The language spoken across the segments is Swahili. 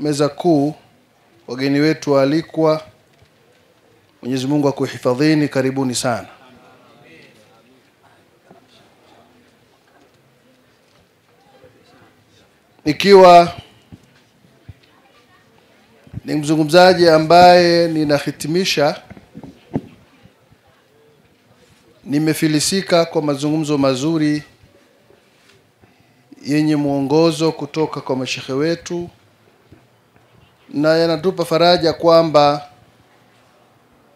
meza kuu, wageni wetu waalikwa, Mwenyezi Mungu akuhifadhini, karibuni sana. Nikiwa ni mzungumzaji ambaye ninahitimisha, nimefilisika kwa mazungumzo mazuri yenye mwongozo kutoka kwa mashekhe wetu, na yanatupa faraja kwamba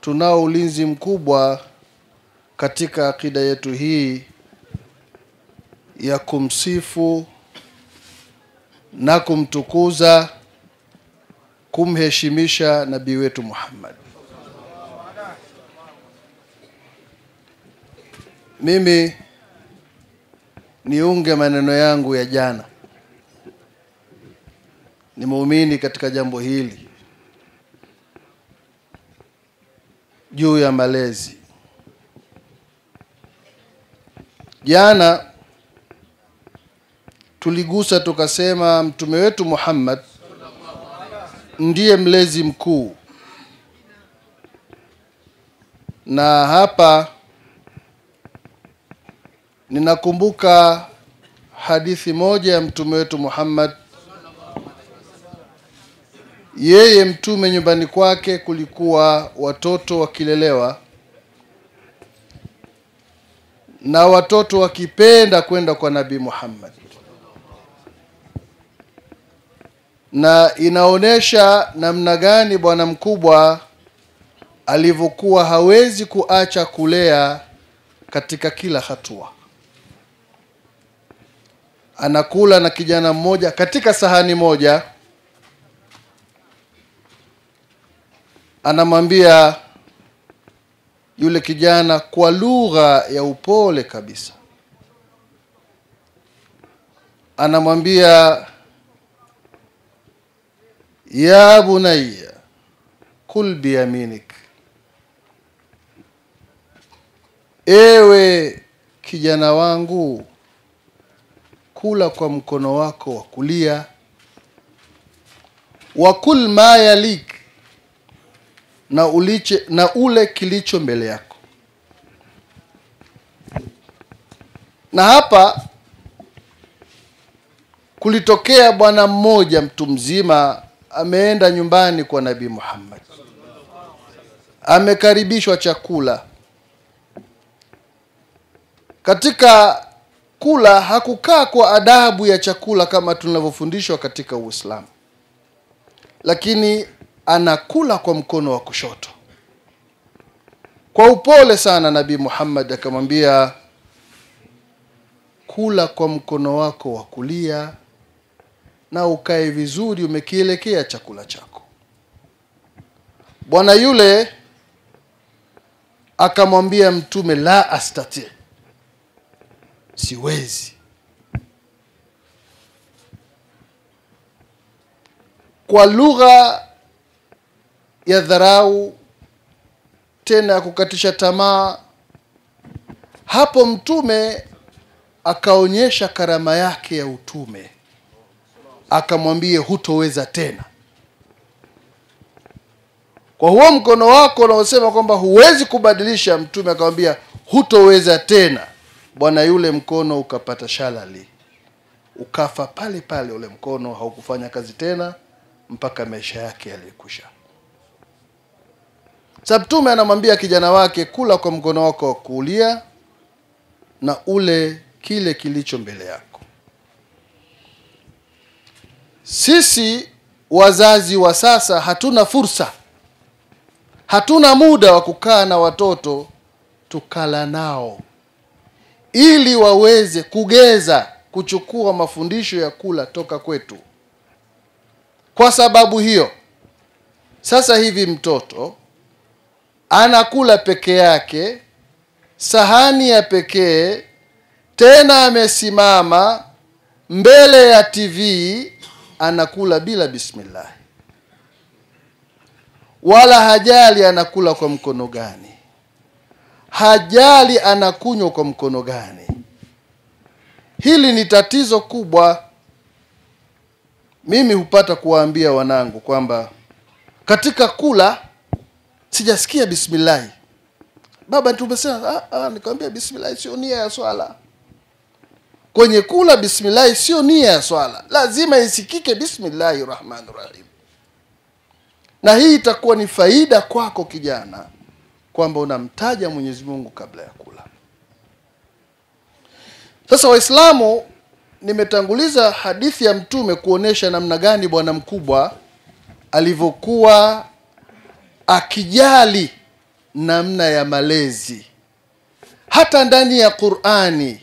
tunao ulinzi mkubwa katika akida yetu hii ya kumsifu na kumtukuza, kumheshimisha nabii wetu Muhammad. Mimi niunge maneno yangu ya jana. Ni muumini katika jambo hili juu ya malezi. Jana tuligusa tukasema mtume wetu Muhammad ndiye mlezi mkuu, na hapa ninakumbuka hadithi moja ya mtume wetu Muhammad. Yeye mtume nyumbani kwake kulikuwa watoto wakilelewa, na watoto wakipenda kwenda kwa Nabii Muhammad, na inaonesha namna gani bwana mkubwa alivyokuwa hawezi kuacha kulea katika kila hatua. Anakula na kijana mmoja katika sahani moja, anamwambia yule kijana kwa lugha ya upole kabisa, anamwambia, ya bunayya kul biyaminik, ewe kijana wangu, kula kwa mkono wako wa kulia, wa kul ma yalik, na ule kilicho mbele yako. Na hapa kulitokea bwana mmoja mtu mzima ameenda nyumbani kwa Nabii Muhammad, amekaribishwa chakula. Katika kula hakukaa kwa adabu ya chakula kama tunavyofundishwa katika Uislamu, lakini anakula kwa mkono wa kushoto. Kwa upole sana Nabii Muhammad akamwambia, kula kwa mkono wako wa kulia na ukae vizuri umekielekea chakula chako. Bwana yule akamwambia mtume, la astati, siwezi. Kwa lugha ya dharau tena ya kukatisha tamaa, hapo mtume akaonyesha karama yake ya utume, akamwambia, hutoweza tena. Kwa huo mkono wako unaosema kwamba huwezi kubadilisha, mtume akamwambia, hutoweza tena. Bwana yule mkono ukapata shalali, ukafa pale pale. Ule mkono haukufanya kazi tena mpaka maisha yake yalikusha. Sababu mtume anamwambia kijana wake, kula kwa mkono wako wa kulia na ule kile kilicho mbele yako. Sisi wazazi wa sasa hatuna fursa, hatuna muda wa kukaa na watoto tukala nao ili waweze kugeza, kuchukua mafundisho ya kula toka kwetu. Kwa sababu hiyo, sasa hivi mtoto anakula peke yake, sahani ya pekee, tena amesimama mbele ya TV, anakula bila bismillah. Wala hajali anakula kwa mkono gani, hajali anakunywa kwa mkono gani. Hili ni tatizo kubwa. mimi hupata kuwaambia wanangu kwamba katika kula sijasikia bismillah. Baba tumesema nikamwambia bismillah sio nia ya swala. Kwenye kula bismillah sio nia ya swala. Lazima isikike bismillahirrahmanirrahim. Na hii itakuwa ni faida kwako kijana kwamba unamtaja Mwenyezi Mungu kabla ya kula. Sasa Waislamu, nimetanguliza hadithi ya Mtume kuonesha namna gani bwana mkubwa alivyokuwa akijali namna ya malezi. Hata ndani ya Qur'ani,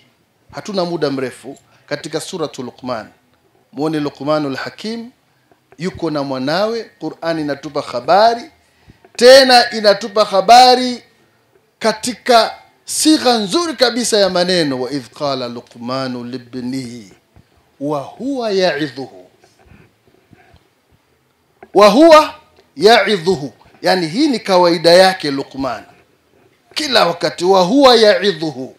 hatuna muda mrefu, katika suratul Luqman, muone Luqmanul Hakim yuko na mwanawe. Qur'ani inatupa habari, tena inatupa habari katika sigha nzuri kabisa ya maneno. Wa idh qala Luqmanu libnihi wa huwa ya'idhuhu, yani hii ni kawaida yake Luqman kila wakati. Wa huwa ya'idhuhu,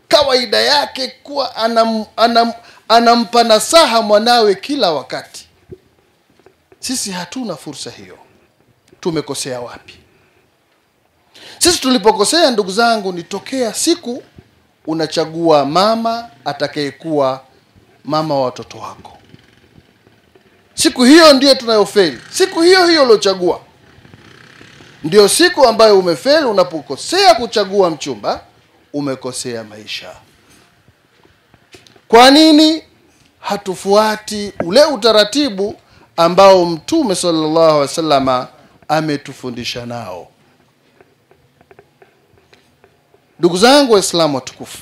kawaida yake kuwa anampa nasaha mwanawe kila wakati. Sisi hatuna fursa hiyo. Tumekosea wapi? Sisi tulipokosea, ndugu zangu, ni tokea siku unachagua mama atakayekuwa mama wa watoto wako. Siku hiyo ndiyo tunayofeli. Siku hiyo uliochagua ndio siku ambayo umefeli. Unapokosea kuchagua mchumba, umekosea maisha. Kwa nini hatufuati ule utaratibu ambao Mtume sallallahu alaihi wasallam ametufundisha nao? Ndugu zangu Waislamu watukufu,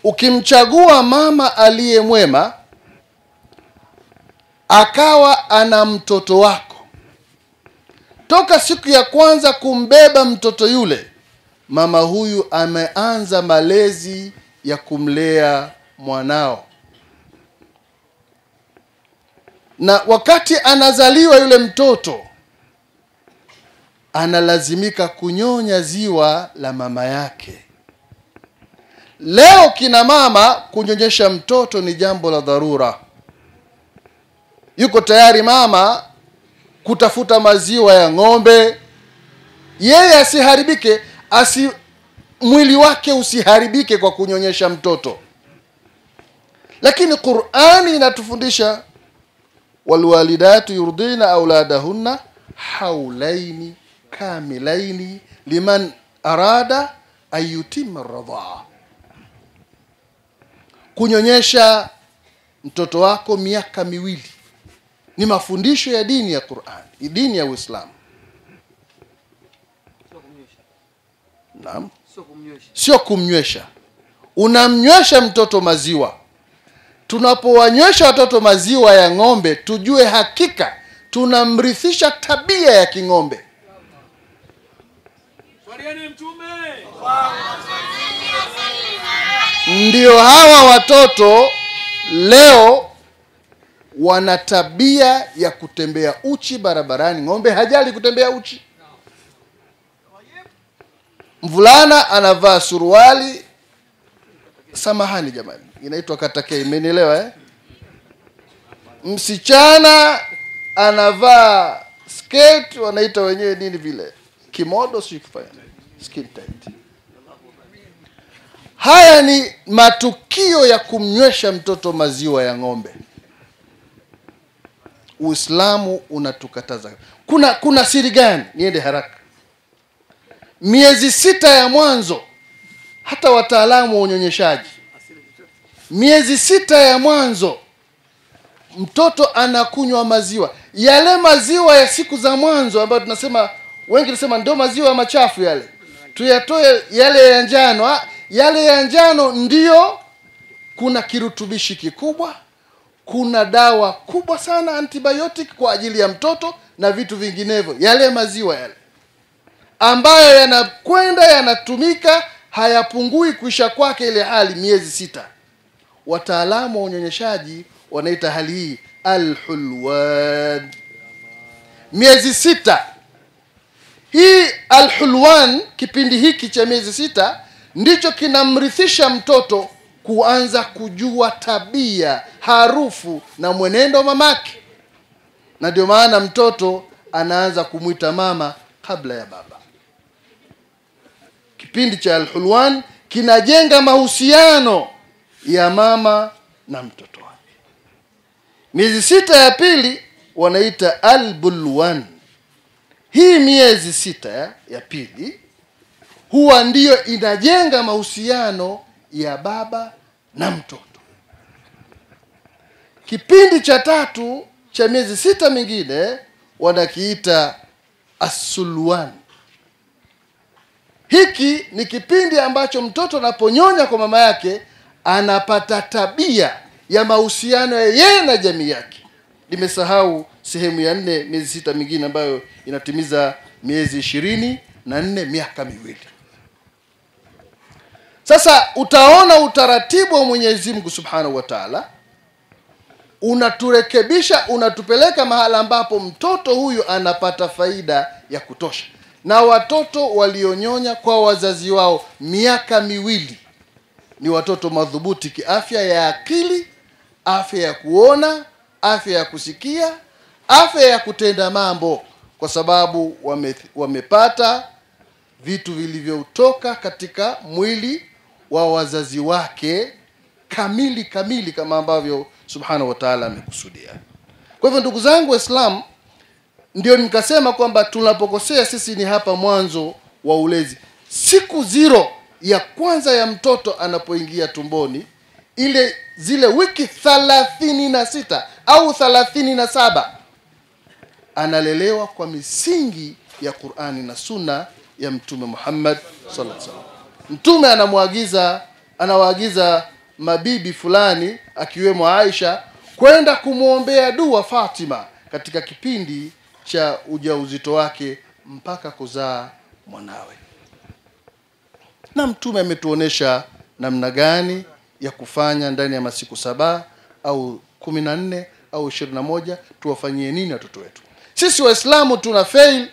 ukimchagua mama aliye mwema akawa ana mtoto wako, toka siku ya kwanza kumbeba mtoto yule, mama huyu ameanza malezi ya kumlea mwanao. Na wakati anazaliwa yule mtoto, analazimika kunyonya ziwa la mama yake. Leo kina mama kunyonyesha mtoto ni jambo la dharura. Yuko tayari mama kutafuta maziwa ya ng'ombe, yeye asiharibike, mwili wake usiharibike kwa kunyonyesha mtoto. Lakini Qur'ani inatufundisha walwalidatu yurdina auladahunna haulaini kamilaini liman arada ayutimma ar-radhaa. Kunyonyesha mtoto wako miaka miwili ni mafundisho ya dini ya Qur'an, dini ya Uislamu. Naam, sio kumnywesha. Unamnywesha mtoto maziwa. Tunapowanywesha watoto maziwa ya ng'ombe, tujue hakika tunamrithisha tabia ya king'ombe. Ndio hawa watoto leo wana tabia ya kutembea uchi barabarani. Ng'ombe hajali kutembea uchi. Mvulana anavaa suruali, samahani jamani, inaitwa katake, imenielewa Msichana anavaa skirt, wanaita wenyewe nini vile, kimodo, sikufanya skin tight. Haya ni matukio ya kumnywesha mtoto maziwa ya ng'ombe. Uislamu unatukataza. Kuna siri gani? Niende haraka. Miezi 6 ya mwanzo, hata wataalamu wa unyonyeshaji, miezi 6 ya mwanzo mtoto anakunywa maziwa. Yale maziwa ya siku za mwanzo ambayo tunasema, wengi tunasema ndio maziwa machafu yale, tuyatoe yale ya njano. Yale ya njano ndio kuna kirutubishi kikubwa, kuna dawa kubwa sana antibiotic kwa ajili ya mtoto na vitu vinginevyo. Yale maziwa yale ambayo yanakwenda yanatumika, hayapungui kuisha kwake ile hali miezi 6. Wataalamu wa unyonyeshaji wanaita hali hii al-hulwan. Miezi 6 hii al-hulwan, kipindi hiki cha miezi 6 ndicho kinamrithisha mtoto kuanza kujua tabia, harufu na mwenendo wa mamake. Na ndio maana mtoto anaanza kumwita mama kabla ya baba. Kipindi cha Al-Hulwan kinajenga mahusiano ya mama na mtoto wake. Miezi 6 ya pili wanaita Al-Bulwan. Hii miezi 6 ya pili huwa ndiyo inajenga mahusiano ya baba na mtoto. Kipindi cha 3 cha miezi 6 mingine wanakiita As-Sulwan. Hiki ni kipindi ambacho mtoto anaponyonya kwa mama yake anapata tabia ya mahusiano ya yeye na jamii yake. Nimesahau sehemu ya 4, miezi 6 mingine ambayo inatimiza miezi 24, miaka miwili. Sasa utaona utaratibu wa Mwenyezi Mungu Subhanahu wa Ta'ala unaturekebisha, unatupeleka mahala ambapo mtoto huyu anapata faida ya kutosha. Na watoto walionyonya kwa wazazi wao miaka miwili ni watoto madhubuti kiafya ya akili, afya ya kuona, afya ya kusikia, afya ya kutenda mambo, kwa sababu wamepata vitu vilivyotoka katika mwili wa wazazi wake kamili kama ambavyo Subhanahu wa Ta'ala amekusudia. Kwa hivyo ndugu zangu Waislamu, ndio nikasema kwamba tunapokosea sisi ni hapa mwanzo wa ulezi. Siku 0 ya kwanza ya mtoto anapoingia tumboni, zile wiki 36 au 37 analelewa kwa misingi ya Qur'ani na Sunna ya Mtume Muhammad sallallahu alaihi wasallam. Mtume anawaagiza mabibi fulani akiwemo Aisha kwenda kumuombea dua Fatima katika kipindi cha ujauzito wake mpaka kuzaa mwanawe. Na Mtume ametuonesha namna gani ya kufanya ndani ya masiku 7 au 14 au 21 tuwafanyie nini watoto wetu. Sisi Waislamu tuna fail.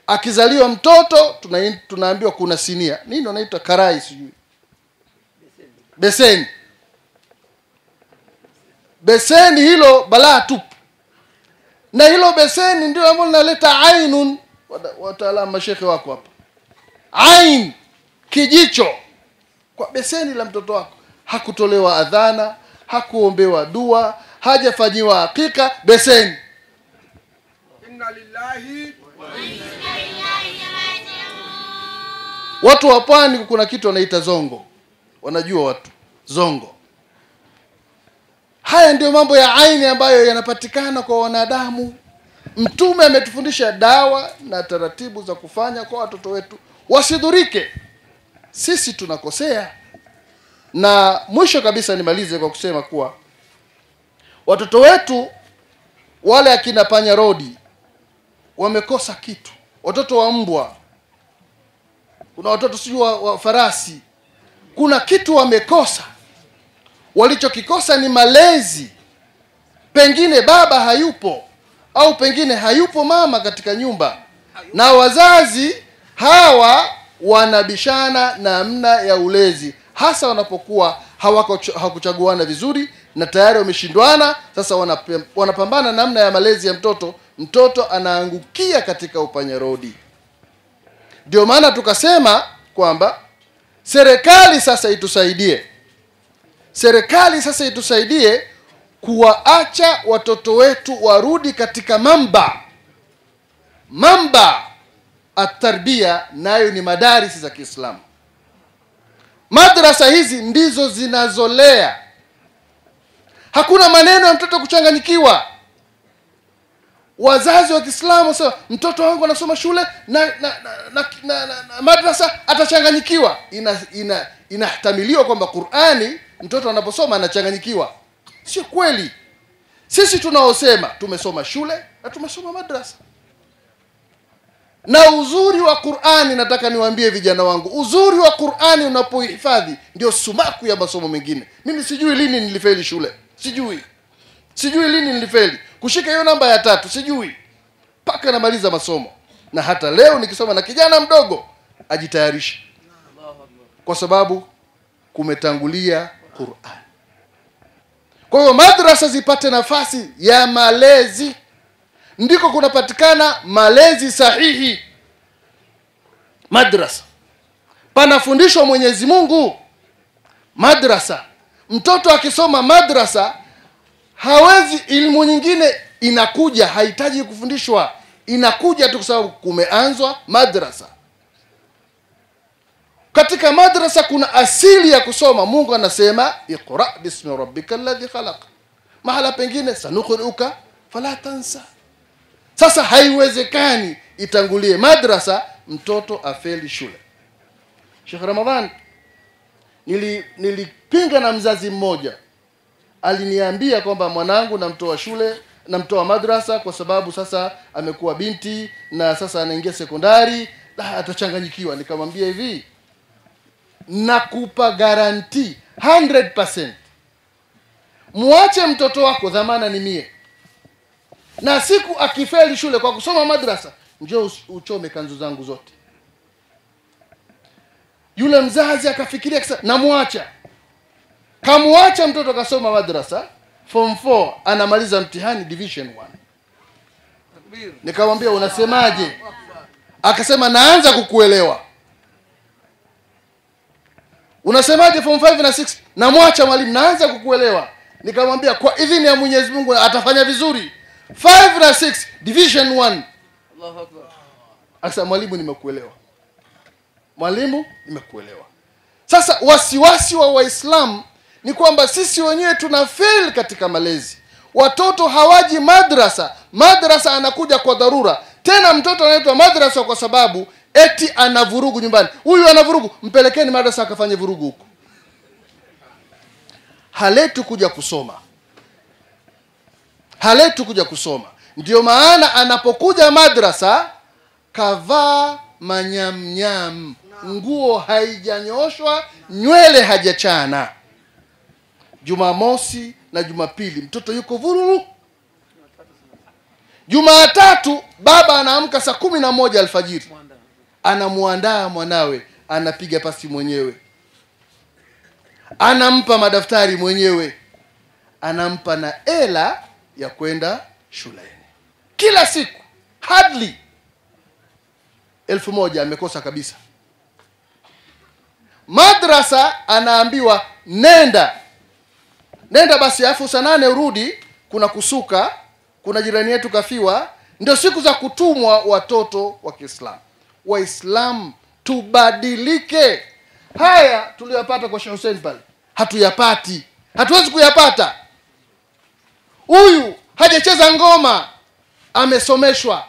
Akizaliwa mtoto tunaambiwa kuna sinia. Nini wanaita karai sijui? Beseni hilo balaa tupu. Na hilo beseni ndio ambalo linaleta ainun. Wataalamu mashekhe wako hapa. Ain, kijicho kwa beseni la mtoto wako. Hakutolewa adhana, hakuombewa dua, hajafanyiwa hakika, beseni. Inna lillahi wa inna ilaihi raji'un. Watu wa pwani kuna kitu wanaita zongo. Wanajua watu zongo. Haya ndio mambo ya aini ambayo yanapatikana kwa wanadamu. Mtume ametufundisha dawa na taratibu za kufanya kwa watoto wetu wasidhurike. Sisi tunakosea. Na mwisho kabisa nimalize kwa kusema kuwa watoto wetu wale akina panya rodi wamekosa kitu. Watoto wa mbwa, kuna watoto sijui wa farasi, kuna kitu wamekosa. Walichokikosa ni malezi. Pengine baba hayupo au pengine hayupo mama katika nyumba, na wazazi hawa wanabishana namna ya ulezi, hasa wanapokuwa hawakuchaguana vizuri na tayari wameshindwana. Sasa wanapambana namna ya malezi ya mtoto. Mtoto anaangukia katika upanyarodi. Ndio maana tukasema kwamba serikali sasa itusaidie kuwaacha watoto wetu warudi katika mamba at-tarbia, nayo ni madarisi za Kiislamu. Madrasa hizi ndizo zinazolea. Hakuna maneno ya mtoto kuchanganyikiwa. Wazazi wa Kiislamu sasa, mtoto wangu anasoma shule na madrasa atachanganyikiwa. Inahitamiliwa kwamba Qur'ani mtoto anaposoma anachanganyikiwa. Sio kweli. Sisi tunaosema tumesoma shule na tumesoma madrasa. Na uzuri wa Qur'ani, nataka niwaambie vijana wangu, uzuri wa Qur'ani unapohifadhi ndio sumaku ya masomo mengine. Mimi sijui lini nilifeli shule. Sijui lini nilifeli. Kushika hiyo namba ya 3 sijui. Paka namaliza masomo. Na hata leo nikisoma na kijana mdogo ajitayarishe. Kwa sababu kumetangulia Qur'an. Kwa hiyo madrasa zipate nafasi ya malezi, ndiko kunapatikana malezi sahihi. Madrasa panafundishwa Mwenyezi Mungu. Madrasa, mtoto akisoma madrasa hawezi, elimu nyingine inakuja, hahitaji kufundishwa, inakuja tu kwa sababu kumeanzwa madrasa. Katika madrasa kuna asili ya kusoma. Mungu anasema iqra bismi rabbikal ladhi khalaq, mahala pengine sanuqri'uka fala tansa. Sasa haiwezekani itangulie madrasa mtoto afeli shule. Sheikh Ramadhan, nilipinga na mzazi mmoja, aliniambia kwamba mwanangu namtoa shule, namtoa madrasa kwa sababu sasa amekuwa binti na sasa anaingia sekondari, atachanganyikiwa. Nikamwambia hivi, nakupa guarantee 100%, muache mtoto wako, dhamana ni mie, na siku akifeli shule kwa kusoma madrasa, njoo uchome kanzu zangu zote. Yule mzazi akafikiria kisa, namuacha. Kamuacha mtoto kasoma madrasa, form 4 anamaliza mtihani division 1. Nikamwambia unasemaje? Akasema naanza kukuelewa. Unasemaje form 5 na 6? Namwacha mwalimu, naanza kukuelewa. Nikamwambia kwa idhini ya Mwenyezi Mungu atafanya vizuri. 5 na 6 division 1. Allahu Akbar. Akasema mwalimu nimekuelewa. Mwalimu nimekuelewa. Sasa wasiwasi wa Waislamu ni kwamba sisi wenyewe tuna fail katika malezi. Watoto hawaji madrasa, madrasa anakuja kwa dharura. Tena mtoto anaitwa madrasa kwa sababu eti ana vurugu nyumbani. Huyu ana vurugu, mpelekeni madrasa akafanye vurugu huko. Haletu kuja kusoma. Haletu kuja kusoma. Ndio maana anapokuja madrasa kavaa manyamnyam, nguo haijanyoshwa, nywele hajachana. Jumamosi na Jumapili mtoto yuko vururu. Jumatatu baba anaamka saa 11 alfajiri, anamuandaa mwanawe, anapiga pasi mwenyewe, anampa madaftari mwenyewe, anampa na hela ya kwenda shuleni. Kila siku hardly 1000 amekosa kabisa. Madrasa anaambiwa nenda basi, afu saa 8 urudi, kuna kusuka, kuna jirani yetu kafiwa. Ndio siku za kutumwa watoto wa Kiislamu. Waislamu tubadilike. Haya tuliyopata kwa Sheikh Hussein pale hatuyapati, hatuwezi kuyapata. Huyu hajacheza ngoma, amesomeshwa,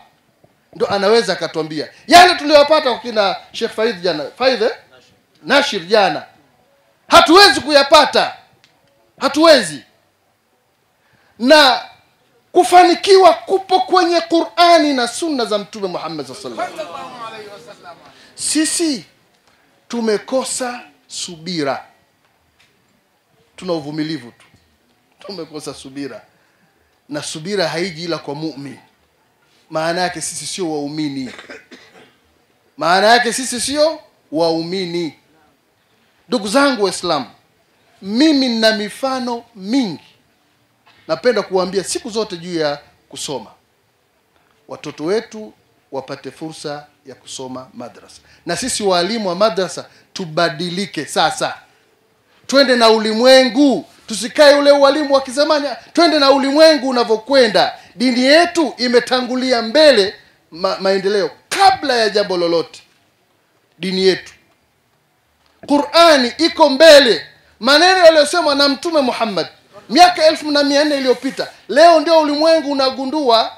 ndo anaweza akatuambia yale tuliyopata kwa kina Sheikh Faidh jana, Nashir jana, hatuwezi kuyapata, hatuwezi. Na kufanikiwa kupo kwenye Qur'ani na sunna za Mtume Muhammad sallallahu alaihi wasallam. Sisi tumekosa subira, tuna uvumilivu tu, tumekosa subira. Na subira haiji ila kwa muumini. Maana yake sisi sio waumini, maana yake sisi sio waumini. Ndugu zangu Waislamu, mimi nina mifano mingi, napenda kuambia siku zote juu ya kusoma. Watoto wetu wapate fursa ya kusoma madrasa, na sisi walimu wa madrasa tubadilike sasa, twende na ulimwengu, tusikae ule walimu wa kizamani. Twende na ulimwengu unavyokwenda. Dini yetu imetangulia mbele maendeleo kabla ya jambo lolote. Dini yetu, Qur'ani iko mbele. Maneno yaliyosemwa na Mtume Muhammad miaka 1400 iliyopita, leo ndio ulimwengu unagundua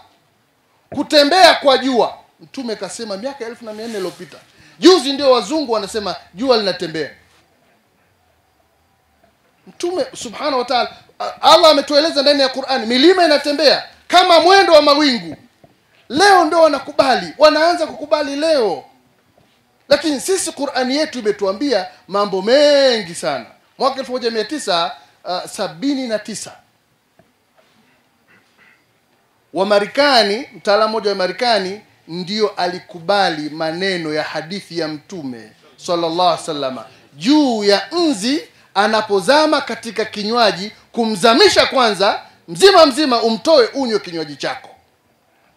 kutembea kwa jua. Mtume kasema miaka 1400 iliyopita. Juzi ndio wazungu wanasema jua linatembea. Mtume subhanahu wa ta'ala, Allah ametueleza ndani ya Qur'ani milima inatembea kama mwendo wa mawingu. Leo ndio wanakubali, wanaanza kukubali leo. Lakini sisi Qur'ani yetu imetuambia mambo mengi sana. Mwaka 1979 wa Marekani, mtaalamu mmoja wa Marekani ndio alikubali maneno ya hadithi ya Mtume sallallahu alaihi wasallam juu ya nzi anapozama katika kinywaji, kumzamisha kwanza mzima mzima, umtoe unywe kinywaji chako.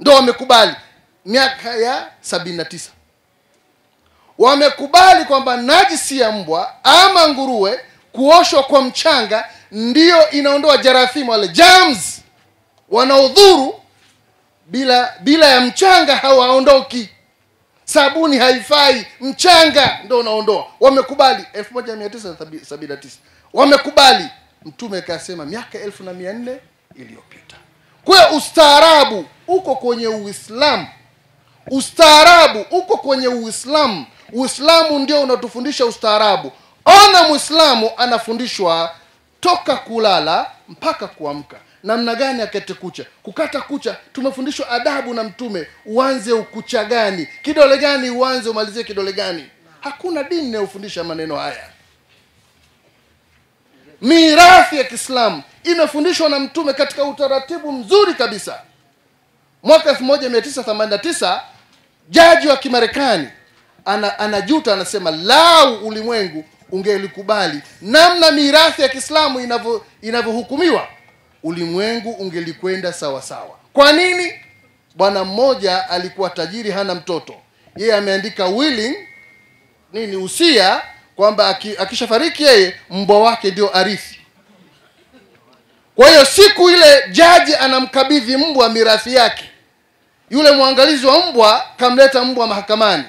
Ndio wamekubali miaka ya 79. Wamekubali kwamba najisi ya mbwa ama nguruwe kuoshwa kwa mchanga ndio inaondoa jarathimu, wale germs wanaodhuru. Bila ya mchanga hawaondoki. Sabuni haifai, mchanga ndio unaondoa. Wamekubali 1979. Wamekubali. Mtume akasema miaka 1400 iliyopita. Kwa hiyo ustaarabu uko kwenye Uislamu. Ustaarabu uko kwenye Uislamu. Uislamu ndio unatufundisha ustaarabu. Ona Muislamu anafundishwa toka kulala mpaka kuamka. Namna gani akate kucha? Kukata kucha tumefundishwa adabu na Mtume. Uanze ukucha gani? Kidole gani uanze, umalizie kidole gani? Hakuna dini inayofundisha maneno haya. Mirathi ya Kiislamu imefundishwa na Mtume katika utaratibu mzuri kabisa. Mwaka 1989 jaji wa Kimarekani anajuta, anasema lau ulimwengu ungelikubali namna mirathi ya Kiislamu inavyohukumiwa, ulimwengu ungelikwenda sawa sawa. Kwa nini? Bwana mmoja alikuwa tajiri, hana mtoto. Yeye ameandika willing usia kwamba akishafariki yeye mbwa wake ndio arithi. Kwa hiyo siku ile jaji anamkabidhi mbwa mirathi yake, yule mwangalizi wa mbwa kamleta mbwa mahakamani,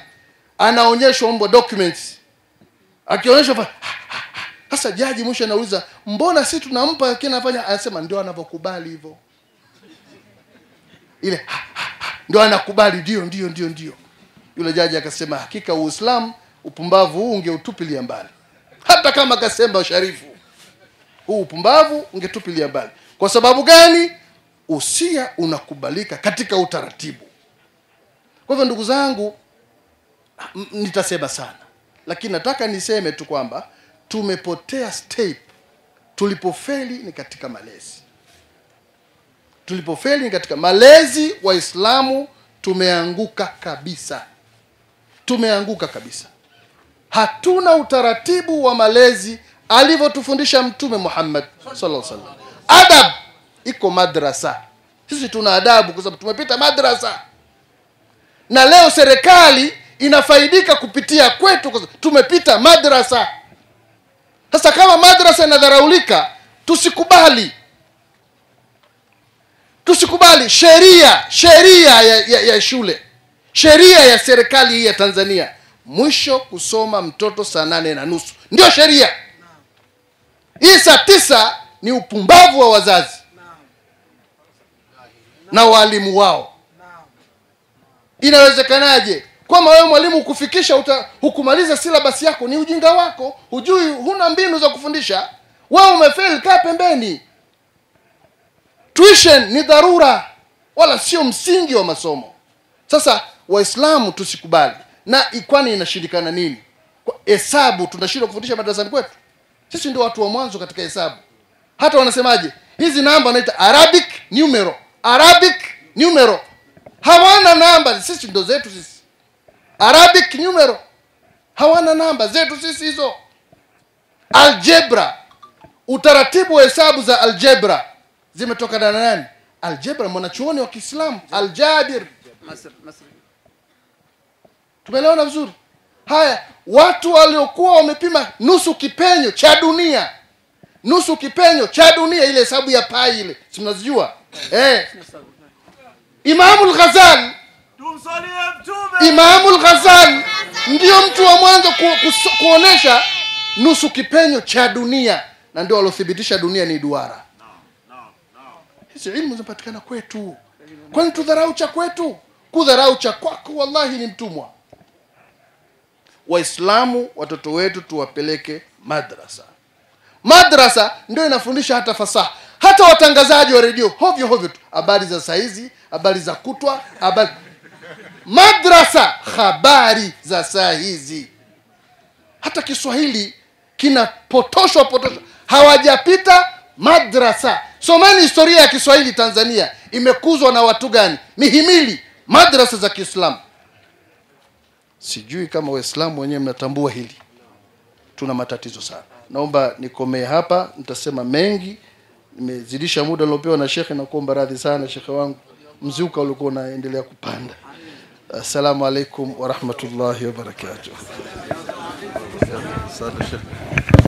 anaonyeshwa mbwa documents. Akionyeshwa sasa, jaji mwisho anauliza, mbona si tunampa kinafanya? Anasema ndio anavyokubali hivyo. Ile ndio anakubali, ndio. Yule jaji akasema, hakika Uislamu upumbavu huu ungeutupilia mbali. Hata kama akasema sharifu, huu upumbavu ungetupilia mbali. Kwa sababu gani? Usia unakubalika katika utaratibu. Kwa hivyo ndugu zangu, nitasema sana, lakini nataka niseme tu kwamba tumepotea step. Tulipofeli ni katika malezi. Waislamu tumeanguka kabisa. Hatuna utaratibu wa malezi alivyotufundisha Mtume Muhammad sallallahu alaihi wasallam. Adab iko madrasa. Sisi tuna adabu kwa sababu tumepita madrasa. Na leo serikali inafaidika kupitia kwetu kwa sababu tumepita madrasa. Sasa kama madrasa inadharaulika, tusikubali. Sheria ya shule, sheria ya serikali hii ya Tanzania, mwisho kusoma mtoto saa 8:30 ndio sheria. Hii saa 9 ni upumbavu wa wazazi na walimu wao. Inawezekanaje? Kwamba wewe mwalimu kufikisha hukumaliza syllabus yako ni ujinga wako, hujui, huna mbinu za kufundisha. Wewe umefail, kaa pembeni. Tuition ni dharura wala sio msingi wa masomo. Sasa Waislamu tusikubali. Na kwani inashindikana nini? Hesabu tunashindwa kufundisha madarasani kwetu? Sisi ndio watu wa mwanzo katika hesabu. Hata wanasemaje? Hizi namba wanaita Arabic numeral. Hawana namba, sisi ndio zetu sisi. Arabic numeral. Hawana namba zetu sisi hizo. Algebra. Utaratibu wa hesabu za algebra zimetokana na nani? Algebra mwanachuoni wa Kiislamu, Al-Jabir. Tumeelewana vizuri? Haya, watu waliokuwa wamepima nusu kipenyo cha dunia, ile hesabu ya pai ile, si mnazijua? Imamul Ghazali ndio mtu wa mwanzo kuonesha nusu kipenyo cha dunia, na ndio alothibitisha dunia ni duara. Hizi ilmu zinapatikana kwetu. Kwani tudharau cha kwetu? Kudharau cha kwako wallahi ni mtumwa. Waislamu watoto wetu tuwapeleke madrasa ndio inafundisha hata fasaha. Hata watangazaji wa redio hovyo tu, habari za saizi, habari za kutwa, madrasa, habari za saa hizi. Hata Kiswahili kinapotoshwa hawajapita madrasa. Someni historia ya Kiswahili Tanzania imekuzwa na watu gani? Mihimili, madrasa za Kiislamu. Sijui kama Waislamu wenyewe mnatambua hili. tuna matatizo sana. Naomba nikomee hapa, nitasema mengi, nimezidisha muda niliopewa na shekhe, na kuomba radhi sana shekhe wangu, mzuka ulikuwa unaendelea kupanda. Assalamu alaikum wa rahmatullahi wa barakatuh.